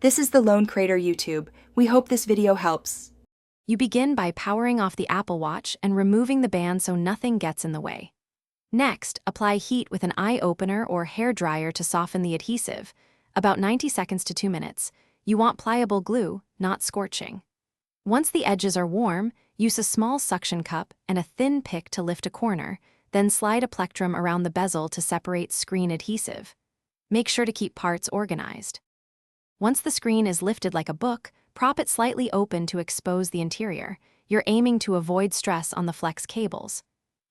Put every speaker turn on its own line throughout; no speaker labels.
This is the Lone Crater YouTube. We hope this video helps.
You begin by powering off the Apple Watch and removing the band so nothing gets in the way. Next, apply heat with an eye opener or hair dryer to soften the adhesive, about 90 seconds to 2 minutes. You want pliable glue, not scorching. Once the edges are warm, use a small suction cup and a thin pick to lift a corner, then slide a plectrum around the bezel to separate screen adhesive. Make sure to keep parts organized. Once the screen is lifted like a book, prop it slightly open to expose the interior. You're aiming to avoid stress on the flex cables.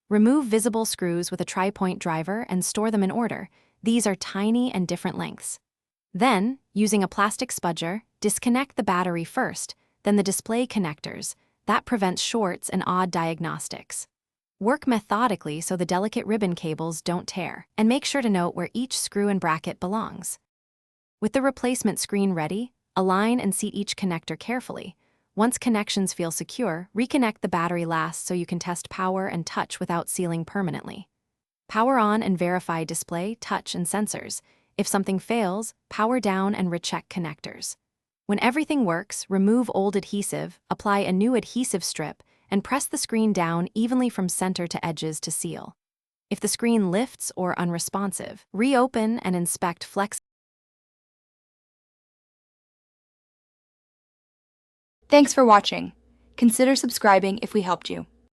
Remove visible screws with a tri-point driver and store them in order. These are tiny and different lengths. Then, using a plastic spudger, disconnect the battery first, then the display connectors. That prevents shorts and odd diagnostics. Work methodically so the delicate ribbon cables don't tear, and make sure to note where each screw and bracket belongs. With the replacement screen ready, align and seat each connector carefully. Once connections feel secure, reconnect the battery last so you can test power and touch without sealing permanently. Power on and verify display, touch, and sensors. If something fails, power down and recheck connectors. When everything works, remove old adhesive, apply a new adhesive strip, and press the screen down evenly from center to edges to seal. If the screen lifts or unresponsive, reopen and inspect flex.
Thanks for watching. Consider subscribing if we helped you.